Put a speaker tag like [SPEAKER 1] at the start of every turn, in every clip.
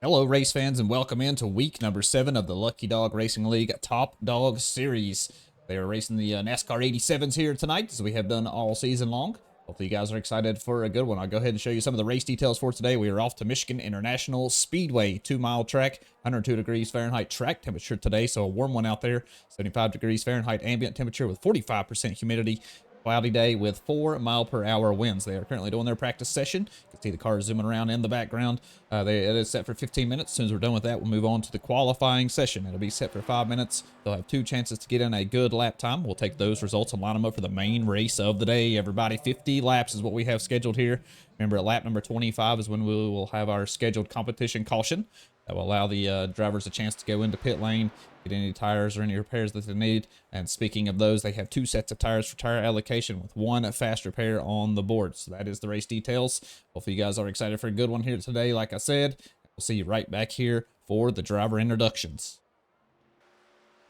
[SPEAKER 1] Hello, race fans, and welcome into week number 7 of the Lucky Dog Racing League Top Dog Series. They are racing the NASCAR 87s here tonight, as we have done all season long. Hopefully you guys are excited for a good one. I'll go ahead and show you some of the race details for today. We are off to Michigan International Speedway, 2-mile track, 102 degrees Fahrenheit track temperature today, so a warm one out there, 75 degrees Fahrenheit ambient temperature with 45% humidity. Cloudy day with 4-mile-per-hour winds. They are currently doing their practice session. You can see the cars zooming around in the background. It is set for 15 minutes. As soon as we're done with that, we'll move on to the qualifying session. It'll be set for 5 minutes. They'll have 2 chances to get in a good lap time. We'll take those results and line them up for the main race of the day. Everybody, 50 laps is what we have scheduled here. Remember, at lap number 25 is when we will have our scheduled competition caution. That will allow the drivers a chance to go into pit lane, get any tires or any repairs that they need. And speaking of those, they have 2 sets of tires for tire allocation with 1 fast repair on the board. So that is the race details. Hopefully you guys are excited for a good one here today. Like I said, we'll see you right back here for the driver introductions.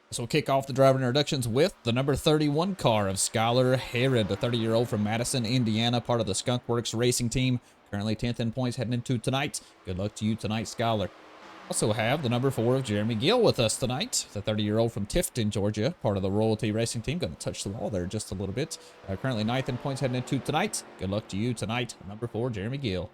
[SPEAKER 1] So we'll kick off the driver introductions with the number 31 car of Skylar Herod, the 30-year-old from Madison, Indiana, part of the Skunk Works racing team. Currently 10th in points heading into tonight. Good luck to you tonight, Skylar. Also have the number 4 of Jeremy Gill with us tonight, the 30-year-old from Tifton, Georgia, part of the Royalty Racing Team. Going to touch the wall there just a little bit. Currently 9th in points heading into tonight. Good luck to you tonight, number 4, Jeremy Gill.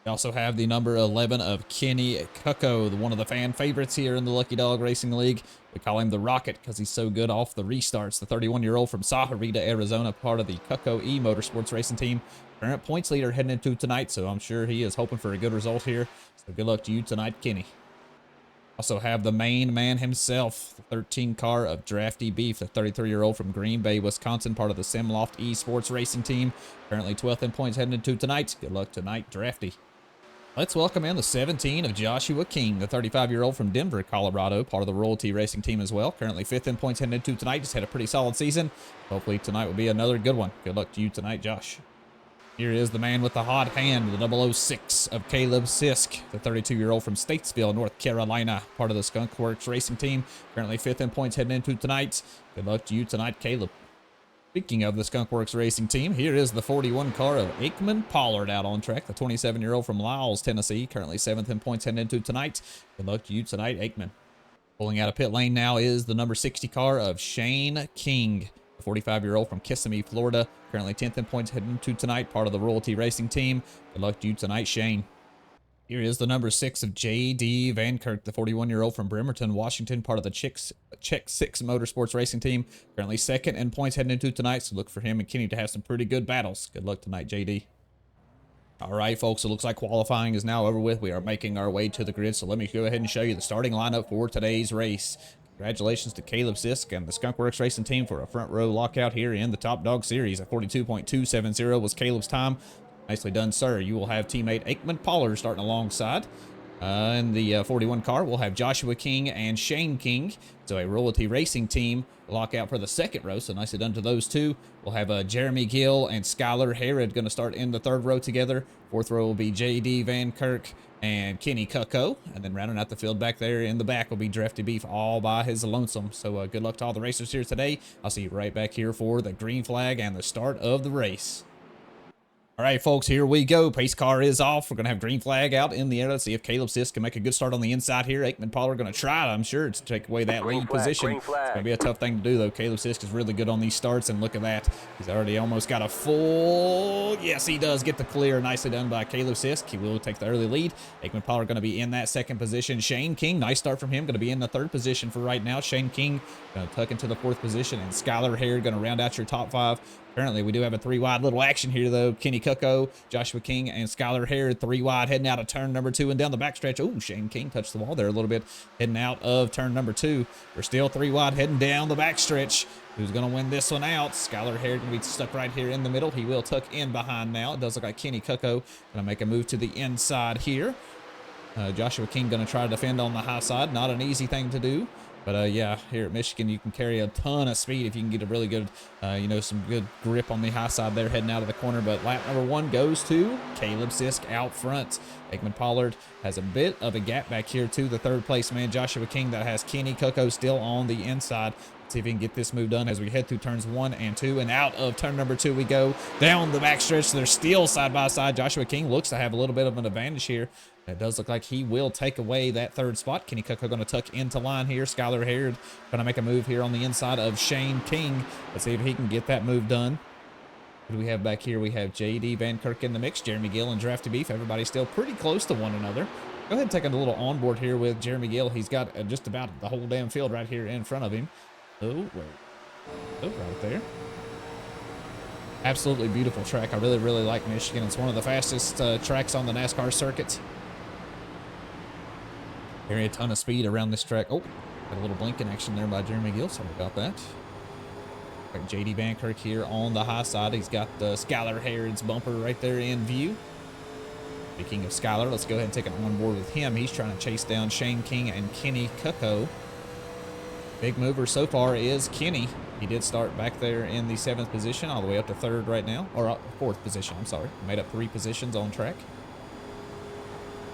[SPEAKER 1] We also have the number 11 of Kenny Cucko, one of the fan favorites here in the Lucky Dog Racing League. We call him the Rocket because he's so good off the restarts. The 31-year-old from Sahuarita, Arizona, part of the Cucko E-Motorsports Racing Team. Current points leader heading into tonight, so I'm sure he is hoping for a good result here. So good luck to you tonight, Kenny. Also have the main man himself, the 13 car of Drafty Beef, the 33-year-old from Green Bay, Wisconsin, part of the Simloft Esports Racing Team. Currently 12th in points heading into tonight. Good luck tonight, Drafty. Let's welcome in the 17 of Joshua King, the 35-year-old from Denver, Colorado, part of the Royalty Racing Team as well. Currently 5th in points heading into tonight. Just had a pretty solid season. Hopefully tonight will be another good one. Good luck to you tonight, Josh. Here is the man with the hot hand, the 006 of Caleb Sisk, the 32-year-old from Statesville, North Carolina, part of the Skunk Works Racing Team. Currently 5th in points heading into tonight. Good luck to you tonight, Caleb. Speaking of the Skunk Works Racing Team, here is the 41 car of Aikman Pollard out on track, the 27-year-old from Lyles, Tennessee, currently 7th in points heading into tonight. Good luck to you tonight, Aikman. Pulling out of pit lane now is the number 60 car of Shane King, the 45-year-old from Kissimmee, Florida, currently 10th in points heading into tonight, part of the Royalty Racing Team. Good luck to you tonight, Shane. Here is the number 6 of J.D. Van Kirk, the 41-year-old from Bremerton, Washington, part of the Czech 6 Motorsports Racing Team. Currently 2nd in points heading into tonight, so look for him and Kenny to have some pretty good battles. Good luck tonight, J.D. All right, folks, it looks like qualifying is now over with. We are making our way to the grid, so let me go ahead and show you the starting lineup for today's race. Congratulations to Caleb Sisk and the Skunk Works Racing Team for a front row lockout here in the Top Dog Series. At 42.270 was Caleb's time. Nicely done, sir. You will have teammate Aikman Pollard starting alongside. In the 41 car, we'll have Joshua King and Shane King. So a Royalty Racing Team lockout for the second row. So nicely done to those two. We'll have Jeremy Gill and Skylar Herod going to start in the third row together. Fourth row will be J.D. Van Kirk and Kenny Cucko. And then rounding out the field back there in the back will be Drafty Beef all by his lonesome. So good luck to all the racers here today. I'll see you right back here for the green flag and the start of the race. All right, folks, here we go. Pace car is off. We're going to have green flag out in the air. Let's see if Caleb Sisk can make a good start on the inside here. Aikman Pollard going to try, I'm sure, to take away that lead position. It's going to be a tough thing to do, though. Caleb Sisk is really good on these starts, and look at that. He's already almost got a full... Yes, he does get the clear. Nicely done by Caleb Sisk. He will take the early lead. Aikman Pollard going to be in that second position. Shane King, nice start from him. Going to be in the third position for right now. Shane King going to tuck into the fourth position, and Skylar Herod going to round out your top 5. Currently, we do have a 3-wide little action here, though. Kenny Cucko, Joshua King, and Skylar Herod 3-wide heading out of turn number 2 and down the backstretch. Oh, Shane King touched the wall there a little bit heading out of turn number 2. We're still 3-wide heading down the backstretch. Who's going to win this one out? Skylar Herod going to be stuck right here in the middle. He will tuck in behind now. It does look like Kenny Cucko going to make a move to the inside here. Joshua King going to try to defend on the high side. Not an easy thing to do. But, yeah, here at Michigan, you can carry a ton of speed if you can get a really good, some good grip on the high side there heading out of the corner. But lap number 1 goes to Caleb Sisk out front. Aikman Pollard has a bit of a gap back here to the third place man, Joshua King, that has Kenny Cucko still on the inside. Let's see if we can get this move done as we head through turns 1 and 2. And out of turn number 2 we go. Down the backstretch, they're still side by side. Joshua King looks to have a little bit of an advantage here. It does look like he will take away that third spot. Kenny Coco going to tuck into line here. Skylar Harrod going to make a move here on the inside of Shane King. Let's see if he can get that move done. What do we have back here? We have J.D. Van Kirk in the mix. Jeremy Gill and Drafty Beef. Everybody's still pretty close to one another. Go ahead and take a little onboard here with Jeremy Gill. He's got just about the whole damn field right here in front of him. Oh, wait. Oh, right there. Absolutely beautiful track. I really, really like Michigan. It's one of the fastest tracks on the NASCAR circuit. Carry a ton of speed around this track. Oh, got a little blinking action there by Jeremy Gill. Sorry about that. Got J.D. Bankirk here on the high side. He's got the Skylar Harrod's bumper right there in view. Speaking of Skylar, let's go ahead and take it on board with him. He's trying to chase down Shane King and Kenny Coco. Big mover so far is Kenny. He did start back there in the 7th position, all the way up to 3rd right now. Or 4th position, I'm sorry. Made up 3 positions on track.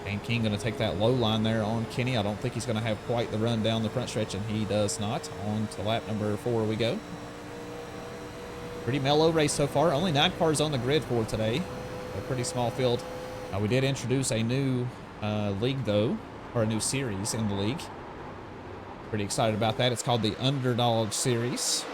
[SPEAKER 1] Shane King going to take that low line there on Kenny. I don't think he's going to have quite the run down the front stretch, and he does not. On to lap number 4 we go. Pretty mellow race so far. Only 9 cars on the grid for today. A pretty small field. We did introduce a new league, though, or a new series in the league. Pretty excited about that. It's called the Underdog Series.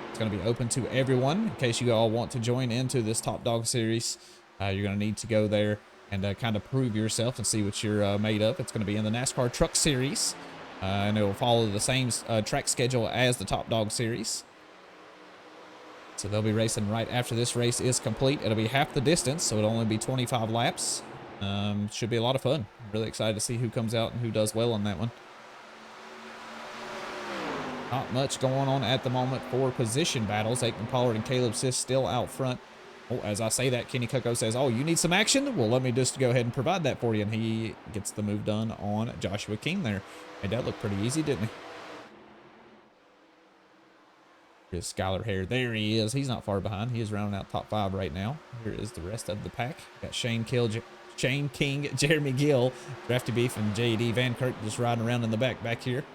[SPEAKER 1] It's going to be open to everyone. In case you all want to join into this Top Dog Series, you're going to need to go there and kind of prove yourself and see what you're made of. It's going to be in the NASCAR Truck Series, and it will follow the same track schedule as the Top Dog Series. So they'll be racing right after this race is complete. It'll be half the distance, so it'll only be 25 laps. Should be a lot of fun. I'm really excited to see who comes out and who does well on that one. Not much going on at the moment for position battles. Aikman Pollard and Caleb Sisk still out front. Oh, as I say that, Kenny Coco says, oh, you need some action? Well, let me just go ahead and provide that for you. And he gets the move done on Joshua King there. Made that look pretty easy, didn't he? Here's Skylar Harrod. There he is. He's not far behind. He is rounding out top 5 right now. Here is the rest of the pack. Got Shane King, Jeremy Gill, Drafty Beef, and J.D. Van Kirk just riding around in the back here.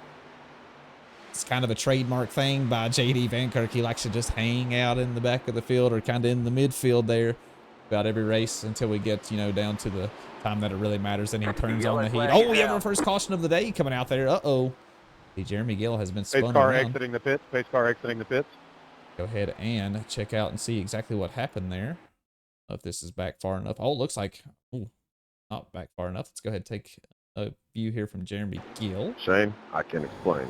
[SPEAKER 1] It's kind of a trademark thing by J.D. Van Kirk. He likes to just hang out in the back of the field or kind of in the midfield there about every race until we get, you know, down to the time that it really matters. Then he turns on the heat. Oh, we have our first caution of the day coming out there. Uh-oh. Jeremy Gill has been spun around.
[SPEAKER 2] Pace car exiting the pits. Pace car exiting the pits.
[SPEAKER 1] Go ahead and check out and see exactly what happened there. If this is back far enough. Oh, it looks like, oh, not back far enough. Let's go ahead and take a view here from Jeremy Gill.
[SPEAKER 2] Shane, I can explain.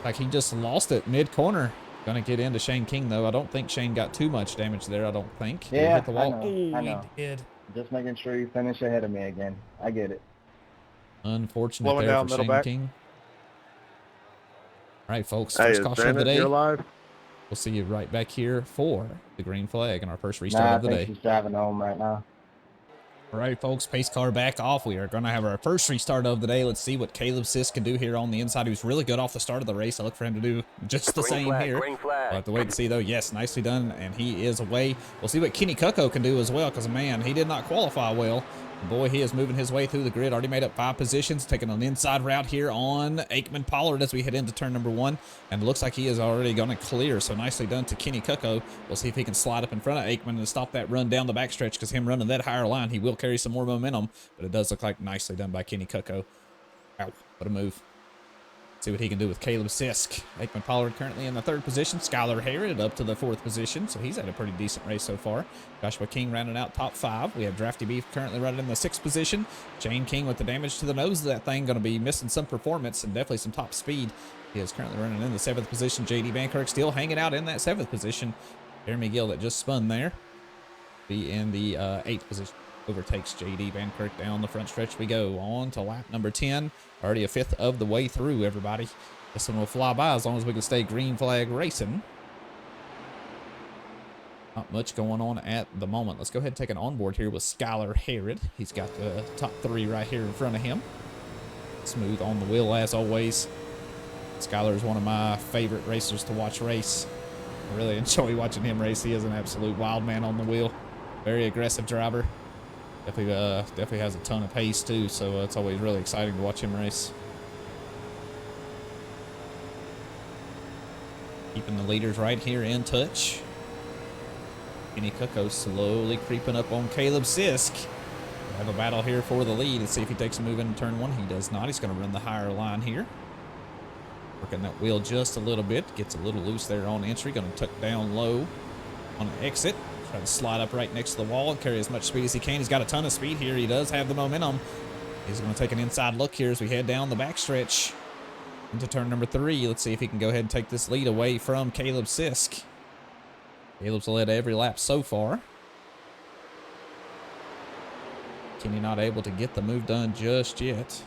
[SPEAKER 1] Like he just lost it mid-corner. Gonna get into Shane King, though. I don't think Shane got too much damage there, I don't think.
[SPEAKER 3] Yeah,
[SPEAKER 1] hit the wall.
[SPEAKER 3] I know.
[SPEAKER 1] He did.
[SPEAKER 3] Just making sure you finish ahead of me again. I get it.
[SPEAKER 1] Unfortunate
[SPEAKER 2] Slowing
[SPEAKER 1] there
[SPEAKER 2] down,
[SPEAKER 1] for Shane
[SPEAKER 2] back.
[SPEAKER 1] King. All right, folks.
[SPEAKER 2] Hey,
[SPEAKER 1] First caution of the day.
[SPEAKER 2] Alive?
[SPEAKER 1] We'll see you right back here for the green flag and our first restart of the day.
[SPEAKER 3] I think she's driving home right now.
[SPEAKER 1] All right, folks, pace car back off. We are going to have our first restart of the day. Let's see what Caleb Sisk can do here on the inside. He was really good off the start of the race. I look for him to do just the same here. We'll have to wait and see, though. Yes, nicely done, and he is away. We'll see what Kenny Coco can do as well, because, man, he did not qualify well. Boy, he is moving his way through the grid. Already made up 5 positions, taking an inside route here on Aikman Pollard as we head into turn number 1. And it looks like he is already going to clear. So nicely done to Kenny Coco. We'll see if he can slide up in front of Aikman and stop that run down the backstretch, because him running that higher line, he will carry some more momentum. But it does look like nicely done by Kenny Coco. Wow, what a move. See what he can do with Caleb Sisk. Aikman Pollard currently in the 3rd position. Skylar Harrod up to the 4th position, so he's had a pretty decent race so far. Joshua King rounding out top 5. We have Drafty Beef currently running in the 6th position. Shane King with the damage to the nose of that thing, going to be missing some performance and definitely some top speed. He is currently running in the 7th position. J.D. Bankirk still hanging out in that 7th position. Jeremy Gill that just spun there be in the 8th position. Overtakes J.D. Bankirk down the front stretch. We go on to lap number 10. Already a 5th of the way through, everybody. This one will fly by as long as we can stay green flag racing. Not much going on at the moment. Let's go ahead and take an onboard here with Skylar Harrod. He's got the top 3 right here in front of him. Smooth on the wheel as always. Skylar is one of my favorite racers to watch race. I really enjoy watching him race. He is an absolute wild man on the wheel. Very aggressive driver. Definitely has a ton of pace too, so it's always really exciting to watch him race. Keeping the leaders right here in touch. Kenny Coco slowly creeping up on Caleb Sisk. Have a battle here for the lead. Let's see if he takes a move into turn one. He does not. He's going to run the higher line here. Working that wheel just a little bit. Gets a little loose there on entry. Going to tuck down low on an exit. Try to slide up right next to the wall and carry as much speed as he can. He's got a ton of speed here. He does have the momentum. He's going to take an inside look here as we head down the backstretch into turn number 3. Let's see if he can go ahead and take this lead away from Caleb Sisk. Caleb's led every lap so far. Kenny not able to get the move done just yet.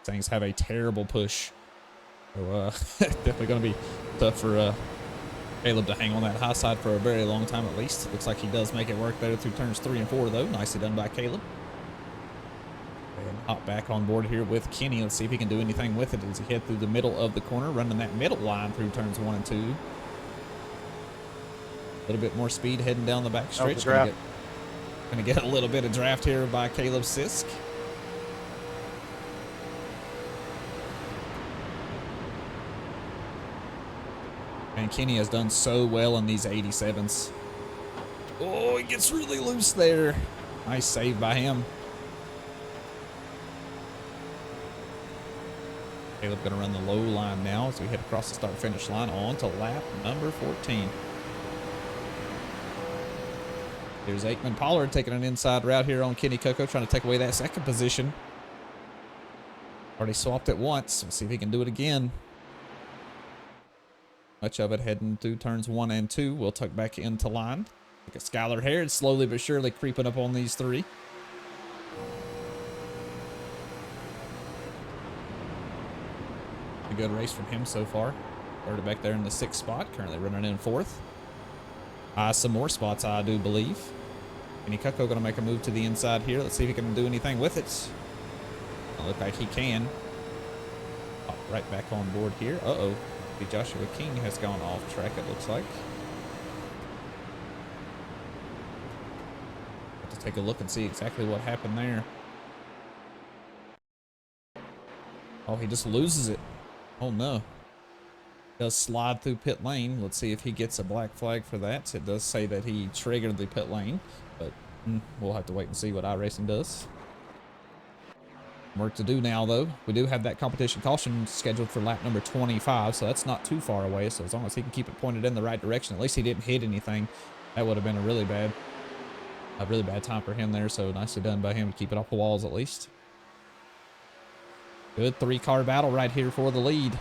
[SPEAKER 1] Things have a terrible push. So definitely going to be tough for Caleb to hang on that high side for a very long time at least. Looks like he does make it work there through turns 3 and 4 though. Nicely done by Caleb. And hop back on board here with Kenny. Let's see if he can do anything with it as he head through the middle of the corner, running that middle line through turns 1 and 2. A little bit more speed heading down the back stretch. Gonna get a little bit of draft here by Caleb Sisk. And Kenny has done so well in these 87s. Oh, he gets really loose there. Nice save by him. Caleb gonna run the low line now as we head across the start-finish line on to lap number 14. Here's Aikman Pollard taking an inside route here on Kenny Coco, trying to take away that second position. Already swapped it once. Let's see if he can do it again. Much of it heading through turns 1 and 2. We'll tuck back into line. Look at Skylar Harrod slowly but surely creeping up on these 3. A good race from him so far. Started back there in the 6th spot. Currently running in 4th. Some more spots, I do believe. Kenny Coco going to make a move to the inside here. Let's see if he can do anything with it. Doesn't look like he can. Hop right back on board here. Uh-oh. Joshua King has gone off track, it looks like. Have to take a look and see exactly what happened there. Oh, he just loses it. Oh, no. Does slide through pit lane. Let's see if he gets a black flag for that. It does say that he triggered the pit lane, but we'll have to wait and see what iRacing does. Work to do now, though. We do have that competition caution scheduled for lap number 25, so that's not too far away. So as long as he can keep it pointed in the right direction, at least he didn't hit anything. That would have been a really bad time for him there. So nicely done by him to keep it off the walls at least. Good 3-car battle right here for the lead.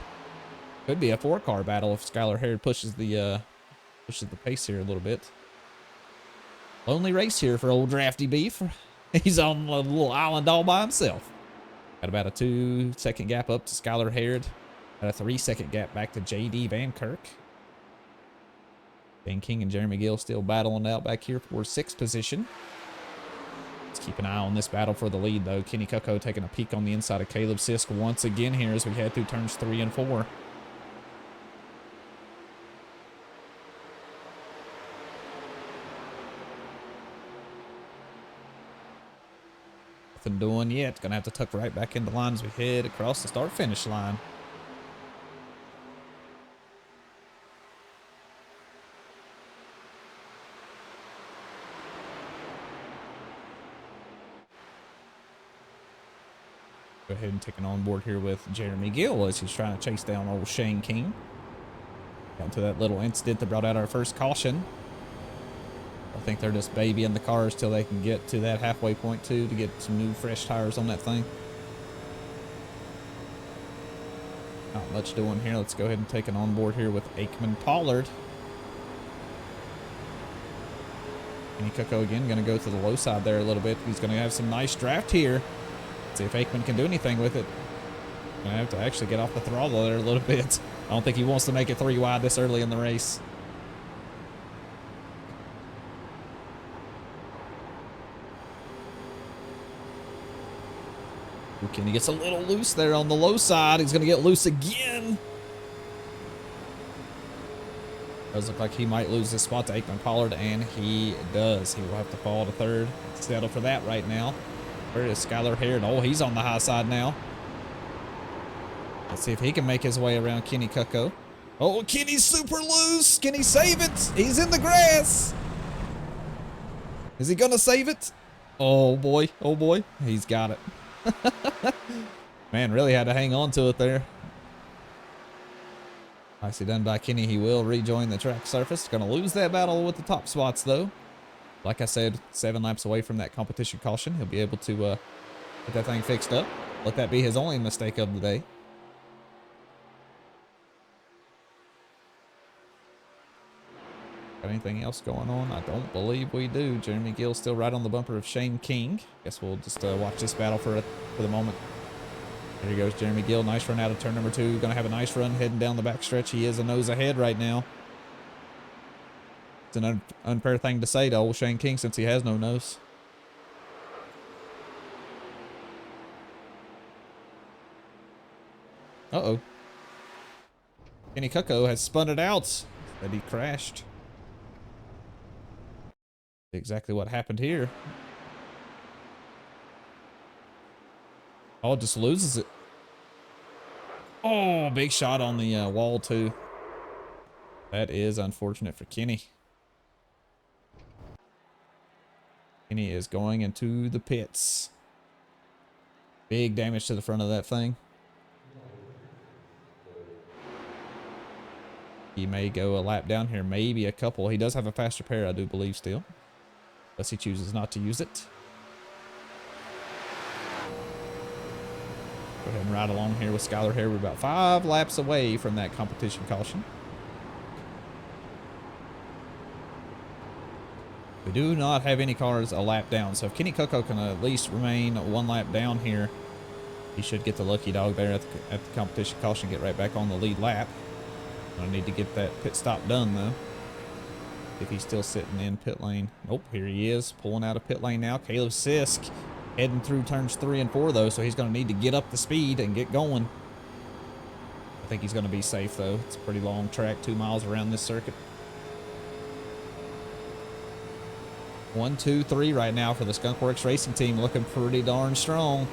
[SPEAKER 1] Could be a 4-car battle if Skylar Harrod pushes the pace here a little bit. Lonely race here for old Drafty Beef. He's on a little island all by himself. Got about a 2-second gap up to Skylar Harrod. Got a 3-second gap back to J.D. Van Kirk. Ben King and Jeremy Gill still battling out back here for 6th position. Let's keep an eye on this battle for the lead, though. Kenny Coco taking a peek on the inside of Caleb Sisk once again here as we head through turns 3 and 4. Nothing doing yet. Gonna have to tuck right back into line as we head across the start-finish line. Go ahead and take an on board here with Jeremy Gill as he's trying to chase down old Shane King. Got to that little incident that brought out our first caution. I think they're just babying the cars till they can get to that halfway point too to get some new fresh tires on that thing. Not much doing here. Let's go ahead and take an on board here with Aikman Pollard. Kenny Coco again going to go to the low side there a little bit. He's going to have some nice draft here. See if Aikman can do anything with it. Gonna have to actually get off the throttle there a little bit. I don't think he wants to make it 3 wide this early in the race. Kenny gets a little loose there on the low side. He's gonna get loose again. Does look like he might lose this spot to Aikman Pollard, and he does. He will have to fall to 3rd. Settle for that right now. Where is Skylar Harrod? Oh, he's on the high side now. Let's see if he can make his way around Kenny Coco. Oh, Kenny's super loose. Can he save it? He's in the grass. Is he going to save it? Oh boy, oh boy, he's got it. Man, really had to hang on to it there. Nicely done by Kenny. He will rejoin the track surface. Gonna lose that battle with the top spots though. Like I said, 7 laps away from that competition caution. He'll be able to get that thing fixed up. Let that be his only mistake of the day. Got anything else going on? I don't believe we do. Jeremy Gill still right on the bumper of Shane King. Guess we'll just watch this battle for the moment. There he goes, Jeremy Gill. Nice run out of turn number 2. Gonna have a nice run heading down the backstretch. He is a nose ahead right now. It's an unfair thing to say to old Shane King since he has no nose. Uh-oh. Kenny Cucko has spun it out. That he crashed. Exactly what happened here. Oh, just loses it. Oh, big shot on the wall too. That is unfortunate for Kenny. Kenny is going into the pits. Big damage to the front of that thing. He may go a lap down here, maybe a couple. He does have a faster pair, I do believe, still. Unless he chooses not to use it. Go ahead and ride along here with Skylar here. We're about 5 laps away from that competition caution. We do not have any cars a lap down, so if Kenny Cucko can at least remain 1 lap down here, he should get the lucky dog there at the competition caution, get right back on the lead lap. I need to get that pit stop done though. If he's still sitting in pit lane. Nope, here he is, pulling out of pit lane now. Caleb Sisk heading through turns 3 and 4 though, so he's going to need to get up the speed and get going. I think he's going to be safe though. It's a pretty long track, 2 miles around this circuit. 1, 2, 3 right now for the Skunkworks Racing team, looking pretty darn strong.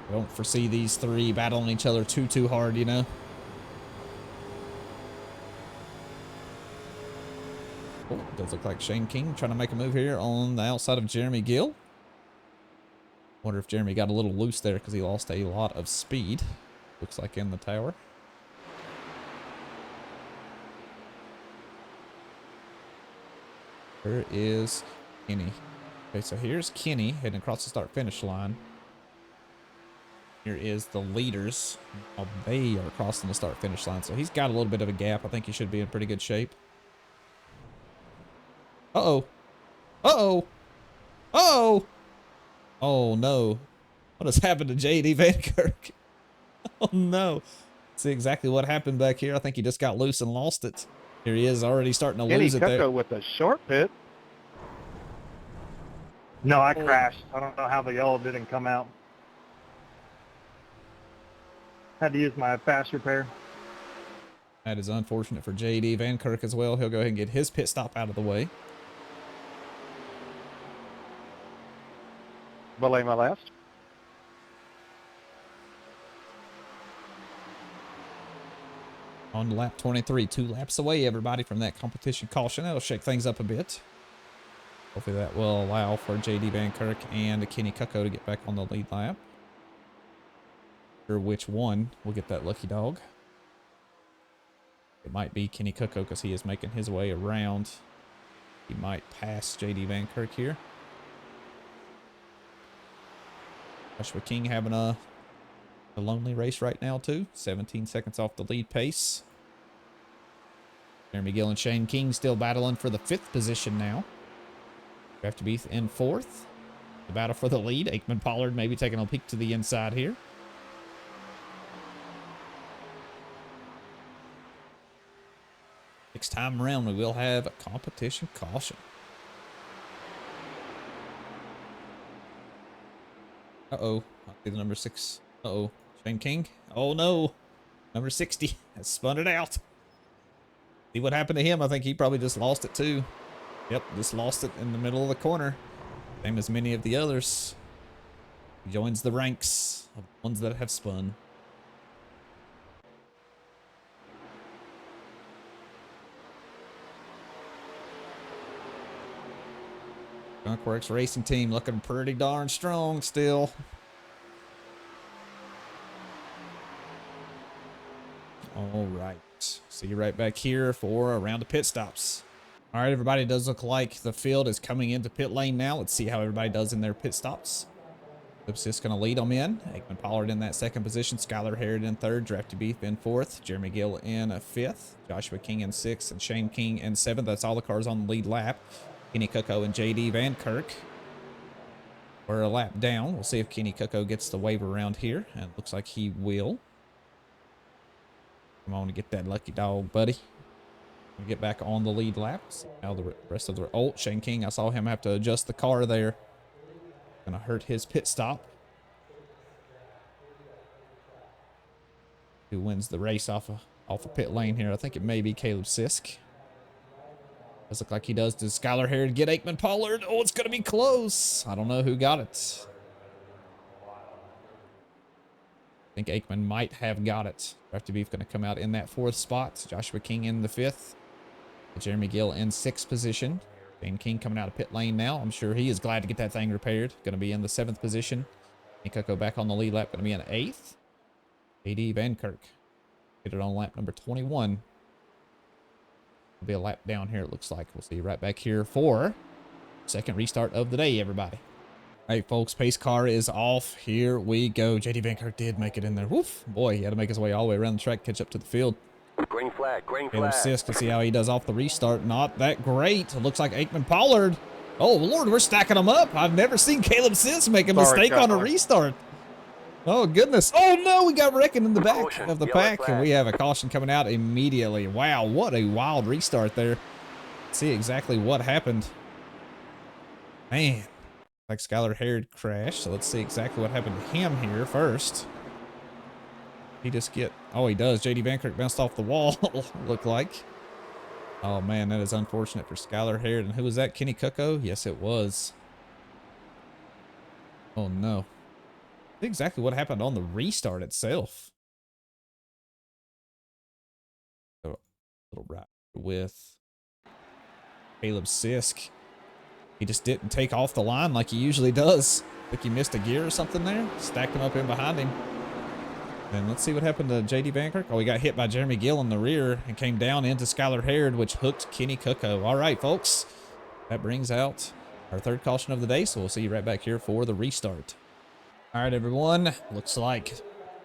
[SPEAKER 1] I don't foresee these 3 battling each other too hard, you know. Oh, it does look like Shane King trying to make a move here on the outside of Jeremy Gill. Wonder if Jeremy got a little loose there because he lost a lot of speed. Looks like in the tower. There is Kenny. Okay, so here's Kenny heading across the start-finish line. Here is the leaders. Oh, they are crossing the start-finish line, so he's got a little bit of a gap. I think he should be in pretty good shape. Uh-oh. Uh-oh. Uh-oh. Oh, no. What has happened to J.D. Van Kirk? Oh, no. See exactly what happened back here. I think he just got loose and lost it. Here he is already starting to lose it there.
[SPEAKER 2] Kenny Cucko with a short pit.
[SPEAKER 3] No, I crashed. I don't know how the yellow didn't come out. Had to use my fast repair.
[SPEAKER 1] That is unfortunate for J.D. Van Kirk as well. He'll go ahead and get his pit stop out of the way.
[SPEAKER 2] Belay my last.
[SPEAKER 1] On lap 23, 2 laps away, everybody, from that competition caution. That'll shake things up a bit. Hopefully that will allow for J.D. Van Kirk and Kenny Cucko to get back on the lead lap. Or which one will get that lucky dog. It might be Kenny Cucko because he is making his way around. He might pass J.D. Van Kirk here. Joshua King having a lonely race right now too. 17 seconds off the lead pace. Jeremy Gill and Shane King still battling for the 5th position now. We have to be in 4th. The battle for the lead. Aikman Pollard maybe taking a peek to the inside here. Next time around, we will have a competition caution. Uh-oh. I see the number 6. Uh-oh. Shane King. Oh, no. Number 60 has spun it out. See what happened to him? I think he probably just lost it, too. Yep, just lost it in the middle of the corner. Same as many of the others. He joins the ranks of the ones that have spun. Skunkworks Racing Team looking pretty darn strong still. All right. See you right back here for a round of pit stops. All right, everybody, it does look like the field is coming into pit lane now. Let's see how everybody does in their pit stops. Lip's just going to lead them in. Aikman Pollard in that second position. Skylar Harrod in third. Drafty Beef in fourth. Jeremy Gill in fifth. Joshua King in sixth. And Shane King in seventh. That's all the cars on the lead lap. Kenny Cucko and JD Van Kirk. We're a lap down. We'll see if Kenny Cucko gets the wave around here. And it looks like he will. Come on and get that lucky dog, buddy. We get back on the lead lap. Now the rest of the... Oh, Shane King. I saw him have to adjust the car there. Gonna hurt his pit stop. Who wins the race off a pit lane here? I think it may be Caleb Sisk. Does look like he does. Does Skylar Harrod get Aikman Pollard? Oh, it's gonna be close. I don't know who got it. I think Aikman might have got it. Drafty Beef gonna come out in that fourth spot. Joshua King in the fifth. Jeremy Gill in sixth position. Shane King coming out of pit lane now. I'm sure he is glad to get that thing repaired. Going to be in the seventh position. Cucko back on the lead lap. Going to be in eighth. AD Van Kirk hit it on lap number 21. Will be a lap down here, it looks like. We'll see you right back here for second restart of the day, everybody. All right, folks, pace car is off. Here we go. JD Van Kirk did make it in there. Woof. Boy, he had to make his way all the way around the track, catch up to the field.
[SPEAKER 4] Green flag, green
[SPEAKER 1] Caleb
[SPEAKER 4] flag.
[SPEAKER 1] Sisk to see how he does off the restart. Not that great. It looks like Aikman Pollard. Oh, Lord, we're stacking them up. I've never seen Caleb Sisk make a mistake on a restart. Oh, goodness. Oh, no, we got wrecking in the back
[SPEAKER 4] Caution,
[SPEAKER 1] of the
[SPEAKER 4] yellow
[SPEAKER 1] pack, and
[SPEAKER 4] flag.
[SPEAKER 1] we have a caution coming out immediately. Wow, what a wild restart there. Let's see exactly what happened. Man, like Skylar Harrod crashed, so let's see exactly what happened to him here first. He just get... Oh, he does. JD Van Kirk bounced off the wall, look like. Oh, man, that is unfortunate for Skylar Harrod. And who was that? Kenny Cucko? Yes, it was. Oh, no. See exactly what happened on the restart itself. A little right with Caleb Sisk. He just didn't take off the line like he usually does. I think he missed a gear or something there. Stacked him up in behind him. And let's see what happened to JD Van Kirk. Oh, he got hit by Jeremy Gill in the rear and came down into Skylar Harrod, which hooked Kenny Cucko. All right, folks. That brings out our third caution of the day, so we'll see you right back here for the restart. All right, everyone. Looks like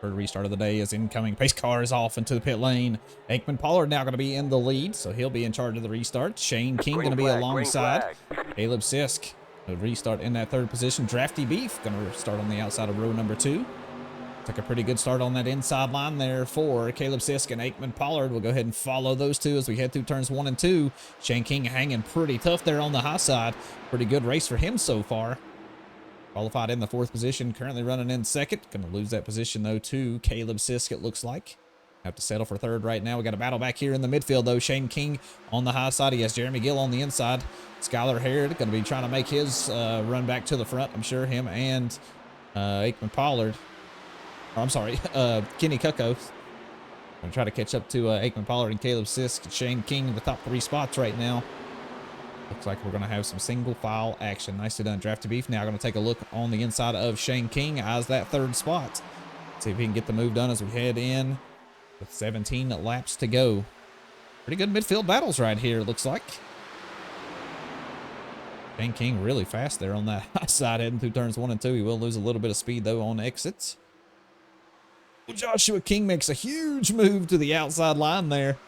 [SPEAKER 1] third restart of the day is incoming. Pace car is off into the pit lane. Aikman Pollard now going to be in the lead, so he'll be in charge of the restart. Shane King going to be alongside. Caleb Sisk will restart in that third position. Drafty Beef going to start on the outside of row number 2. Took a pretty good start on that inside line there for Caleb Sisk and Aikman Pollard. We'll go ahead and follow those two as we head through turns 1 and 2. Shane King hanging pretty tough there on the high side. Pretty good race for him so far. Qualified in the 4th position, currently running in 2nd. Going to lose that position, though, to Caleb Sisk, it looks like. Have to settle for 3rd right now. We got a battle back here in the midfield, though. Shane King on the high side. He has Jeremy Gill on the inside. Skylar Harrod going to be trying to make his run back to the front. I'm sure him and Aikman Pollard. Oh, I'm sorry, Kenny Cucko. I'm trying to catch up to Aikman Pollard and Caleb Sisk and Shane King in the top 3 spots right now. Looks like we're going to have some single file action. Nicely done. Drafty Beef now going to take a look on the inside of Shane King as that 3rd spot. See if he can get the move done as we head in with 17 laps to go. Pretty good midfield battles right here, it looks like. Shane King really fast there on that high side heading through turns 1 and 2. He will lose a little bit of speed, though, on exits. Joshua King makes a huge move to the outside line there.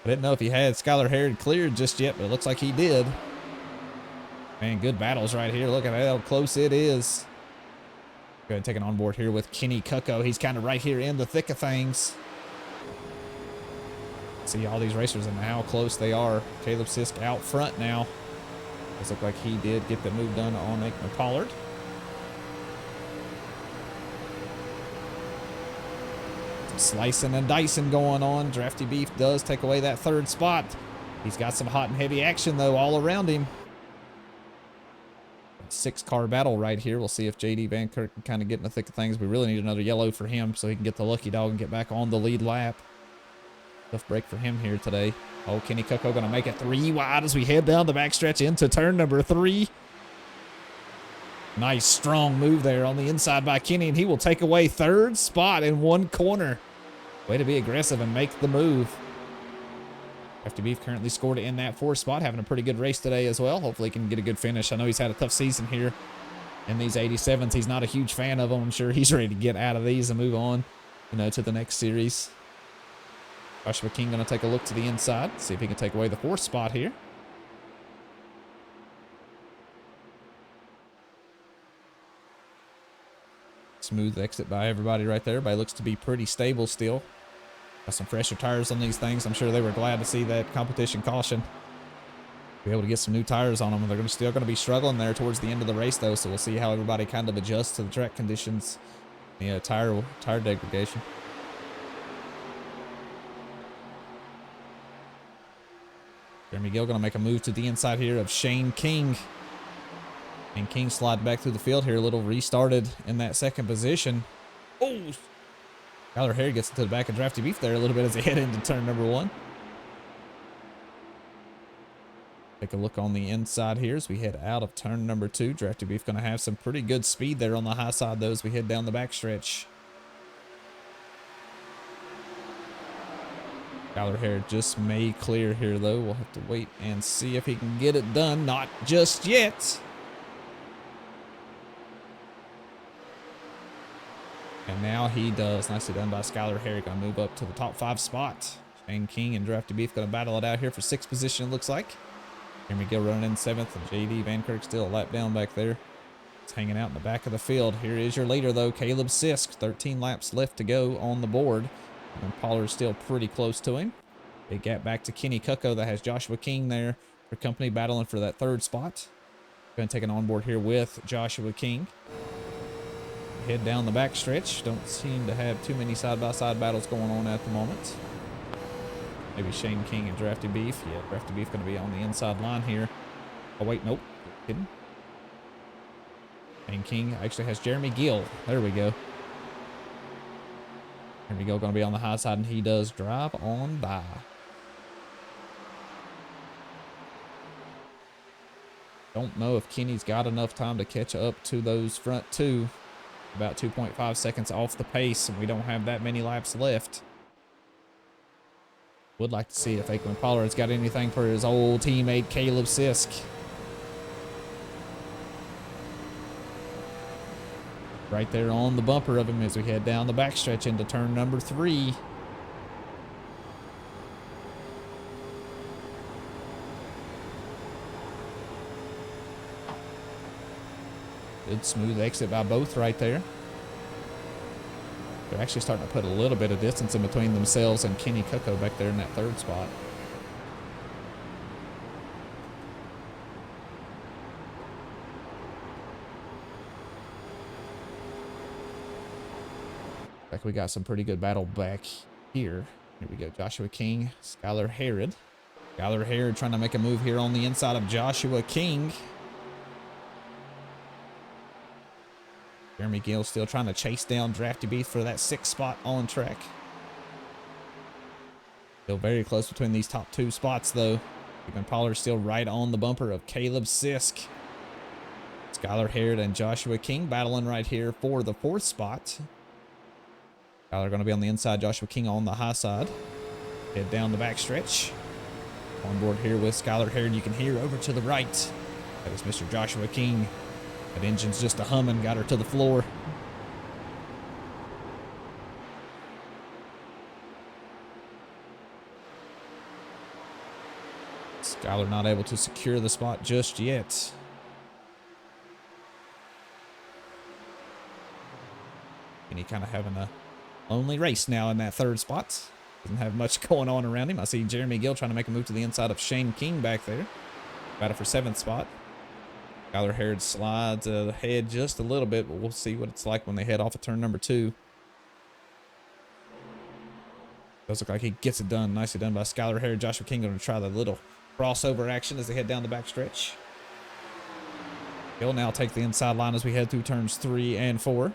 [SPEAKER 1] I didn't know if he had Skylar Harrod cleared just yet, but it looks like he did. Man, good battles right here. Look at how close it is. Go ahead and take it on board here with Kenny Cucko. He's kind of right here in the thick of things. See all these racers and how close they are. Caleb Sisk out front now. Does look like he did get the move done on Aikman Pollard. Slicing and dicing going on. Drafty Beef does take away that 3rd spot. He's got some hot and heavy action, though, all around him. 6-car battle right here. We'll see if JD Van Kirk can kind of get in the thick of things. We really need another yellow for him so he can get the lucky dog and get back on the lead lap. Tough break for him here today. Oh, Kenny Cucko going to make it 3 wide as we head down the backstretch into turn number 3. Nice strong move there on the inside by Kenny, and he will take away third spot in one corner. Way to be aggressive and make the move. FFFBomb currently scored in that 4th spot, having a pretty good race today as well. Hopefully he can get a good finish. I know he's had a tough season here in these 87s. He's not a huge fan of them. I'm sure he's ready to get out of these and move on, you know, to the next series. Joshua King going to take a look to the inside, see if he can take away the 4th spot here. Smooth exit by everybody right there. Everybody looks to be pretty stable still. Got some fresher tires on these things. I'm sure they were glad to see that competition caution. Be able to get some new tires on them. They're still going to be struggling there towards the end of the race, though, so we'll see how everybody kind of adjusts to the track conditions. Yeah, tire degradation. Jeremy Gill going to make a move to the inside here of Shane King. And King slide back through the field here. A little restarted in that 2nd position. Oh! Skylar Harry gets into the back of Drafty Beef there a little bit as they head into turn number 1. Take a look on the inside here as we head out of turn number 2. Drafty Beef going to have some pretty good speed there on the high side, though, as we head down the backstretch. Skylar Harry just may clear here, though. We'll have to wait and see if he can get it done. Not just yet. And now he does. Nicely done by Skylar Harry. Going to move up to the top 5 spot. Shane King and Drafty Beef going to battle it out here for 6th position, it looks like. Jeremy Gill running in 7th, and JD Van Kirk still a lap down back there. It's hanging out in the back of the field. Here is your leader, though, Caleb Sisk. 13 laps left to go on the board. And Pollard's still pretty close to him. Big gap back to Kenny Cucko that has Joshua King there for company battling for that 3rd spot. Going to take an onboard here with Joshua King. Head down the back stretch. Don't seem to have too many side-by-side battles going on at the moment. Maybe Shane King and Drafty Beef. Yeah, Drafty Beef going to be on the inside line here. Oh, wait, nope. Kidding. Shane King actually has Jeremy Gill. There we go. Jeremy Gill going to be on the high side, and he does drive on by. Don't know if Kenny's got enough time to catch up to those front 2. About 2.5 seconds off the pace, and we don't have that many laps left. Would like to see if Aikman Pollard's got anything for his old teammate Caleb Sisk. Right there on the bumper of him as we head down the backstretch into turn number 3. Good smooth exit by both right there. They're actually starting to put a little bit of distance in between themselves and Kenny Cucko back there in that 3rd spot. Like we got some pretty good battle back here. Here we go. Joshua King, Skylar Harrod. Skylar Harrod trying to make a move here on the inside of Joshua King. Jeremy Gill still trying to chase down Drafty Beef for that 6th spot on track. Still very close between these top 2 spots, though. Aikman Pollard still right on the bumper of Caleb Sisk. Skylar Harrod and Joshua King battling right here for the 4th spot. Skylar going to be on the inside, Joshua King on the high side. Head down the backstretch. On board here with Skylar Harrod, you can hear over to the right. That is Mr. Joshua King. That engine's just a humming, got her to the floor. Skylar not able to secure the spot just yet. And he kind of having a lonely race now in that 3rd spot. Doesn't have much going on around him. I see Jeremy Gill trying to make a move to the inside of Shane King back there. Battle for 7th spot. Skylar Harrod slides ahead just a little bit, but we'll see what it's like when they head off of turn number 2. Does look like he gets it done. Nicely done by Skylar Harrod. Joshua King going to try the little crossover action as they head down the backstretch. He'll now take the inside line as we head through turns 3 and 4.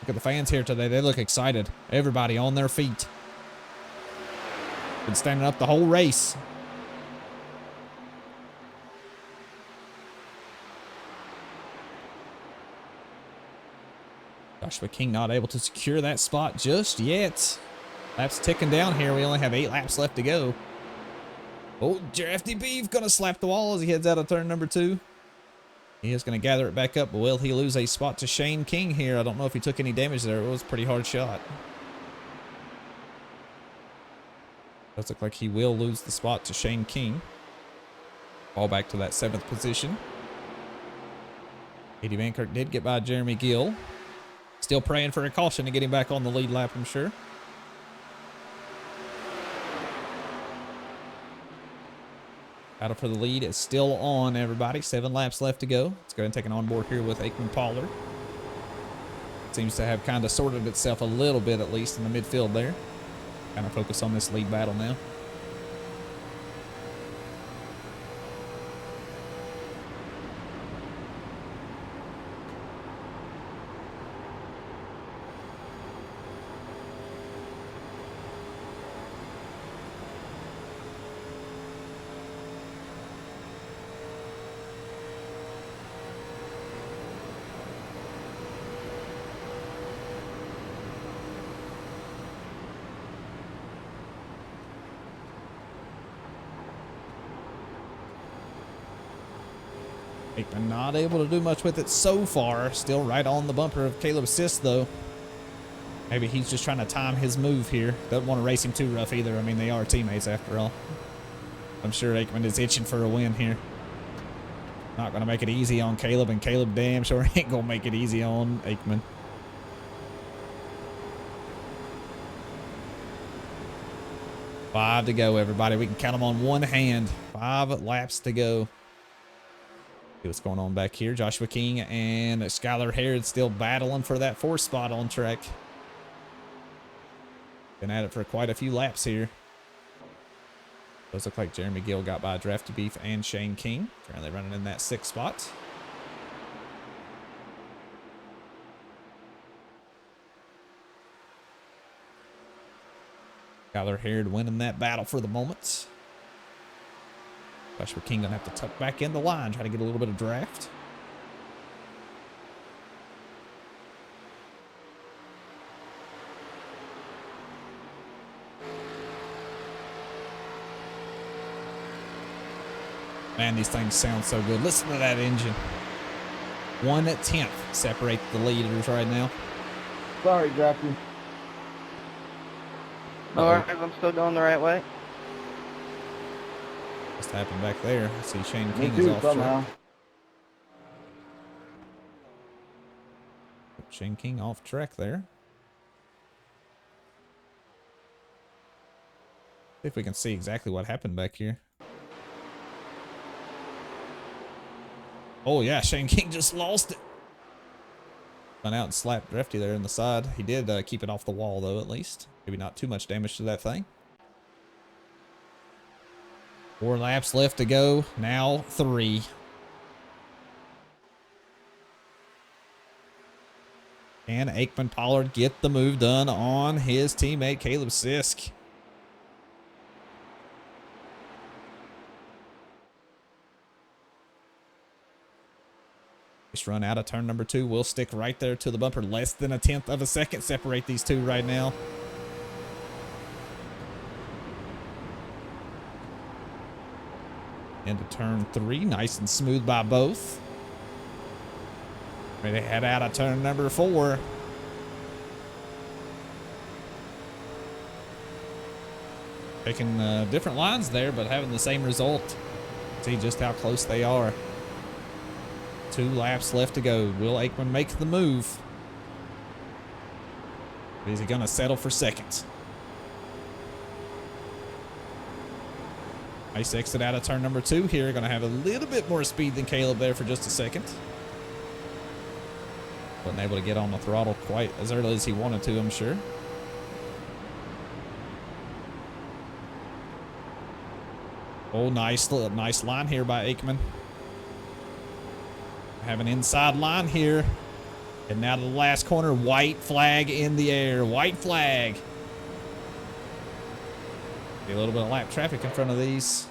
[SPEAKER 1] Look at the fans here today. They look excited. Everybody on their feet. Been standing up the whole race. Joshua King not able to secure that spot just yet. Laps ticking down here. We only have 8 laps left to go. Oh, Drafty Beef gonna slap the wall as he heads out of turn number 2. He is gonna gather it back up, but will he lose a spot to Shane King here? I don't know if he took any damage there. It was a pretty hard shot. Does look like he will lose the spot to Shane King. Fall back to that 7th position. Eddie Van Kirk did get by Jeremy Gill. Still praying for a caution to get him back on the lead lap, I'm sure. Battle for the lead is still on, everybody. 7 laps left to go. Let's go ahead and take an onboard here with Aikman Pollard. Seems to have kind of sorted itself a little bit, at least, in the midfield there. Kind of focus on this lead battle now. Aikman not able to do much with it so far. Still right on the bumper of Caleb Assist, though. Maybe he's just trying to time his move here. Doesn't want to race him too rough either. I mean, they are teammates after all. I'm sure Aikman is itching for a win here. Not going to make it easy on Caleb, and Caleb damn sure ain't going to make it easy on Aikman. Five to go, everybody. We can count them on one hand. 5 laps to go. See what's going on back here. Joshua King and Skylar Harrod still battling for that 4th spot on track. Been at it for quite a few laps here. Does look like Jeremy Gill got by Drafty Beef and Shane King. Currently running in that 6th spot. Skylar Harrod winning that battle for the moment. Joshua King gonna have to tuck back in the line, try to get a little bit of draft. Man, these things sound so good. Listen to that engine. 1/10 separate the leaders right now.
[SPEAKER 3] Sorry, Drafty.
[SPEAKER 2] Alright, I'm still going the right way.
[SPEAKER 1] What's happened back there? I see Shane
[SPEAKER 3] Me
[SPEAKER 1] King
[SPEAKER 3] too,
[SPEAKER 1] is off
[SPEAKER 3] somehow.
[SPEAKER 1] track. Shane King off track there. See if we can see exactly what happened back here. Oh yeah, Shane King just lost it. Went out and slapped Drafty there in the side. He did keep it off the wall though, at least. Maybe not too much damage to that thing. 4 laps left to go. Now 3. Can Aikman Pollard get the move done on his teammate Caleb Sisk? Just run out of turn number 2. We'll stick right there to the bumper. Less than 1/10 of a second separate these two right now. Into turn 3. Nice and smooth by both. Ready to head out of turn number 4. Picking different lines there, but having the same result. See just how close they are. 2 laps left to go. Will Aikman make the move? Or is he going to settle for second? Nice exit out of turn number 2 here. Going to have a little bit more speed than Caleb there for just a second. Wasn't able to get on the throttle quite as early as he wanted to, I'm sure. Oh, nice line here by Aikman. Have an inside line here. And now to the last corner. White flag in the air. White flag. See a little bit of lap traffic in front of these.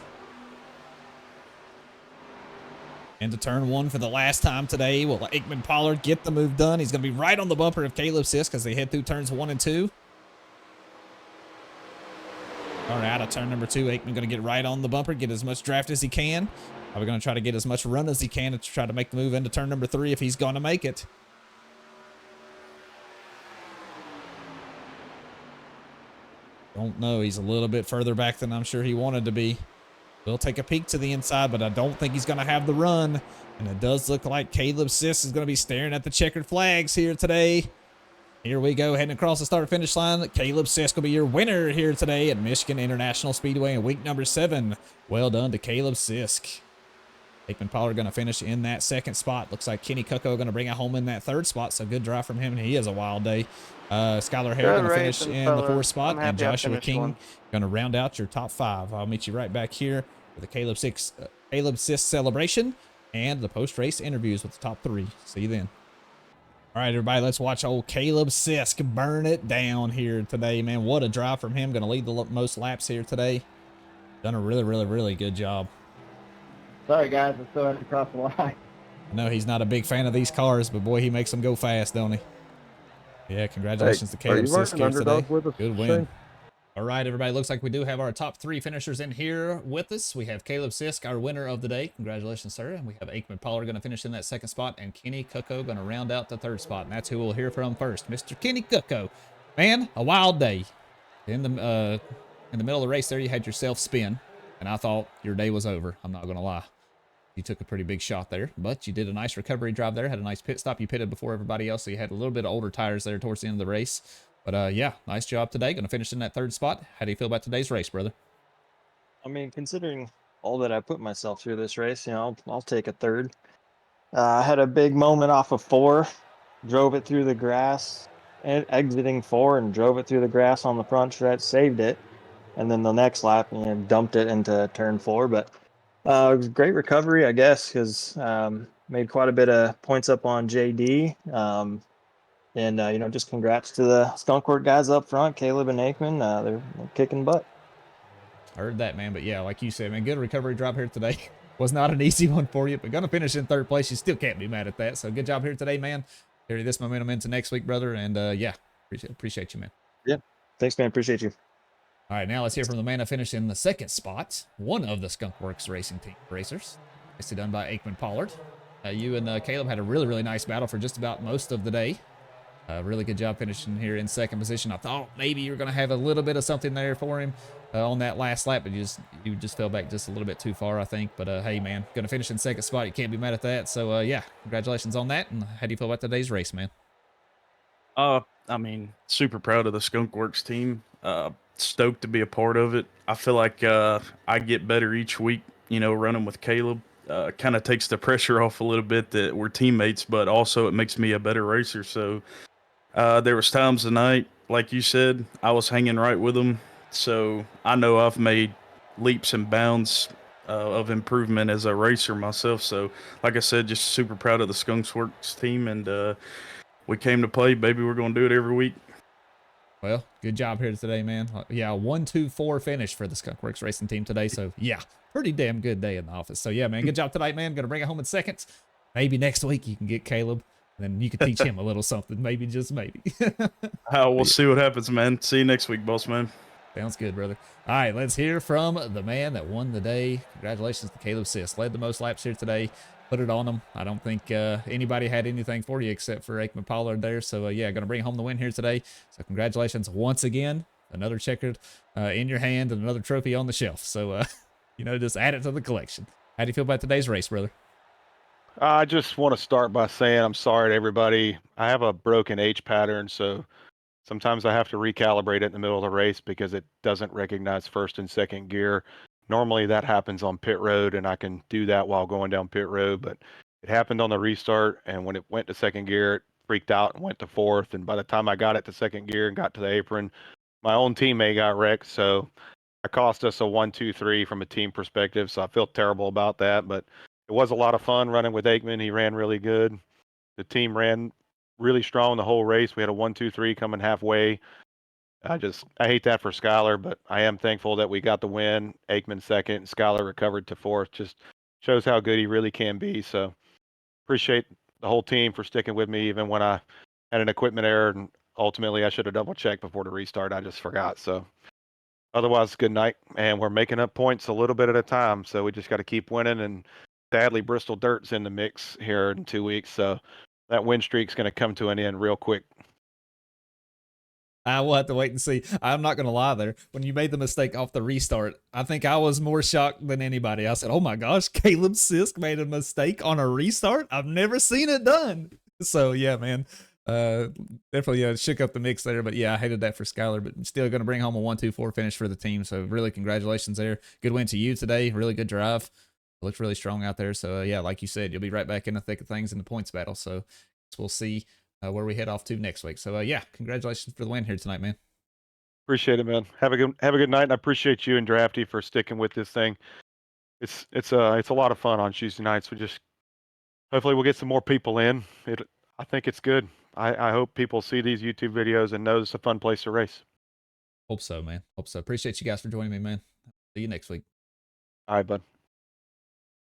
[SPEAKER 1] Into turn 1 for the last time today. Will Aikman Pollard get the move done? He's going to be right on the bumper of Caleb Sisk as they head through turns 1 and 2. All right, out of turn number 2, Aikman going to get right on the bumper, get as much draft as he can. Probably going to try to get as much run as he can to try to make the move into turn number 3 if he's going to make it. Don't know. He's a little bit further back than I'm sure he wanted to be. We'll take a peek to the inside, but I don't think he's going to have the run. And it does look like Caleb Sisk is going to be staring at the checkered flags here today. Here we go, heading across the start-finish line. Caleb Sisk will be your winner here today at Michigan International Speedway in week number 7. Well done to Caleb Sisk. Aikman Pollard going to finish in that 2nd spot. Looks like Kenny Cucko going to bring it home in that 3rd spot, so good drive from him, and he has a wild day. Skylar Hare going to finish in the 4th spot, and Joshua King going to round out your top 5. I'll meet you right back here for the Caleb Sisk celebration and the post-race interviews with the top 3. See you then. All right, everybody, let's watch old Caleb Sisk burn it down here today, man. What a drive from him. Going to lead the most laps here today. Done a really, really, really good job.
[SPEAKER 3] Sorry, guys. I still had to cross the line.
[SPEAKER 1] I know he's not a big fan of these cars, but boy, he makes them go fast, don't he? Yeah, congratulations to Caleb Sisk here today. Good win. All right, everybody, looks like we do have our top 3 finishers in here with us. We have Caleb Sisk, our winner of the day. Congratulations, sir. And we have Aikman Pollard going to finish in that 2nd spot, and Kenny Cucko going to round out the 3rd spot. And that's who we'll hear from first, Mr. Kenny Cucko. Man, a wild day. In the middle of the race there, you had yourself spin, and I thought your day was over. I'm not going to lie. You took a pretty big shot there, but you did a nice recovery drive there, had a nice pit stop. You pitted before everybody else, so you had a little bit of older tires there towards the end of the race. But yeah, nice job today. Going to finish in that 3rd spot. How do you feel about today's race, brother?
[SPEAKER 4] I mean, considering all that I put myself through this race, you know, I'll take a 3rd. I had a big moment off of 4, drove it through the grass, exiting 4, and drove it through the grass on the front stretch, saved it, and then the next lap, you know, dumped it into turn 4. But it was a great recovery, I guess, because made quite a bit of points up on JD. And, you know, just congrats to the Skunkworks guys up front, Caleb and Aikman. They're kicking butt.
[SPEAKER 1] I heard that, man. But yeah, like you said, man, good recovery drive here today. Was not an easy one for you, but going to finish in 3rd place. You still can't be mad at that. So good job here today, man. Carry this momentum into next week, brother. And yeah, appreciate you, man.
[SPEAKER 4] Yeah. Thanks, man. Appreciate you.
[SPEAKER 1] All right, now let's hear from the man that finished in the 2nd spot, one of the Skunkworks Racing Team racers. Nicely done by Aikman Pollard. You and Caleb had a really, really nice battle for just about most of the day. Really good job finishing here in 2nd position. I thought maybe you were going to have a little bit of something there for him on that last lap, but you just fell back just a little bit too far, I think. But hey, man, going to finish in 2nd spot. You can't be mad at that. So yeah, congratulations on that. And how do you feel about today's race, man?
[SPEAKER 5] I mean, super proud of the Skunkworks team. Stoked to be a part of it. I feel like I get better each week, you know, running with Caleb. Kind of takes the pressure off a little bit that we're teammates, but also it makes me a better racer. So there was times tonight, like you said, I was hanging right with him. So I know I've made leaps and bounds of improvement as a racer myself. So like I said, just super proud of the Skunkworks team, and we came to play, baby. We're going to do it every week.
[SPEAKER 1] Well, good job here today, man. Yeah, 1-2-4 finish for the Skunkworks Racing Team today. So yeah, pretty damn good day in the office. So yeah, man, good job tonight, man. Gonna bring it home in 2nd. Maybe next week you can get Caleb, and then you can teach him a little something. Maybe, just maybe.
[SPEAKER 5] We'll see what happens, man. See you next week, boss man.
[SPEAKER 1] Sounds good, brother. All right, let's hear from the man that won the day. Congratulations to Caleb Sisk. Led the most laps here today. Put it on him. I don't think anybody had anything for you except for Aikman Pollard there. So, yeah, going to bring home the win here today. So, congratulations once again. Another checkered in your hand and another trophy on the shelf. So, you know, just add it to the collection. How do you feel about today's race, brother?
[SPEAKER 6] I just want to start by saying I'm sorry to everybody. I have a broken H pattern, so sometimes I have to recalibrate it in the middle of the race because it doesn't recognize 1st and 2nd gear. Normally that happens on pit road, and I can do that while going down pit road, but it happened on the restart, and when it went to 2nd gear, it freaked out and went to 4th, and by the time I got it to 2nd gear and got to the apron, my own teammate got wrecked, so it cost us a 1-2-3 from a team perspective, so I feel terrible about that, but it was a lot of fun running with Aikman. He ran really good. The team ran really strong the whole race. We had a 1-2-3 coming halfway. I hate that for Skylar, but I am thankful that we got the win. Aikman second, and Skylar recovered to fourth. Just shows how good he really can be. So appreciate the whole team for sticking with me, even when I had an equipment error, and ultimately I should have double checked before the restart. I just forgot. So otherwise, good night, and we're making up points a little bit at a time. So we just got to keep winning. And sadly, Bristol Dirt's in the mix here in 2 weeks, so that win streak's going to come to an end real quick.
[SPEAKER 1] I will have to wait and see. I'm not going to lie there. When you made the mistake off the restart, I think I was more shocked than anybody. I said, oh my gosh, Caleb Sisk made a mistake on a restart. I've never seen it done. So yeah, man, definitely shook up the mix there. But yeah, I hated that for Skylar, but I'm still going to bring home a 1-2-4 finish for the team. So really congratulations there. Good win to you today. Really good drive. Looked really strong out there. So yeah, like you said, you'll be right back in the thick of things in the points battle. So we'll see where we head off to next week. So yeah, congratulations for the win here tonight, man.
[SPEAKER 6] Appreciate it, man. Have a good night, and I appreciate you and Drafty for sticking with this thing. It's a lot of fun on Tuesday nights. We just hopefully we'll get some more people in. I think it's good. I hope people see these YouTube videos and know it's a fun place to race.
[SPEAKER 1] Hope so, man. Hope so. Appreciate you guys for joining me, man. See you next week.
[SPEAKER 6] All right, bud.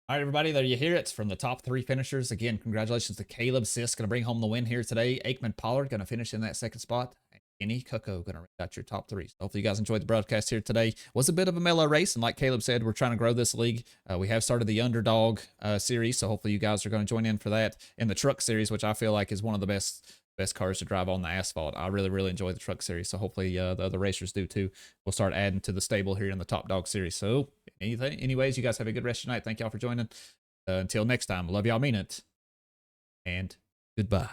[SPEAKER 1] All right, everybody, there you hear it from the top 3 finishers. Again, congratulations to Caleb Sisk, going to bring home the win here today. Aikman Pollard going to finish in that second spot. Kenny Cucko going to read out your top 3. So hopefully you guys enjoyed the broadcast here today. Was a bit of a mellow race, and like Caleb said, we're trying to grow this league. We have started the Underdog series, so hopefully you guys are going to join in for that. In the Truck series, which I feel like is one of the best cars to drive on the asphalt. I really enjoy the Truck series, so hopefully the other racers do too. We'll start adding to the stable here in the Top Dog series. So anyways, you guys have a good rest of your night. Thank y'all for joining. Until next time, love y'all, mean it, and goodbye.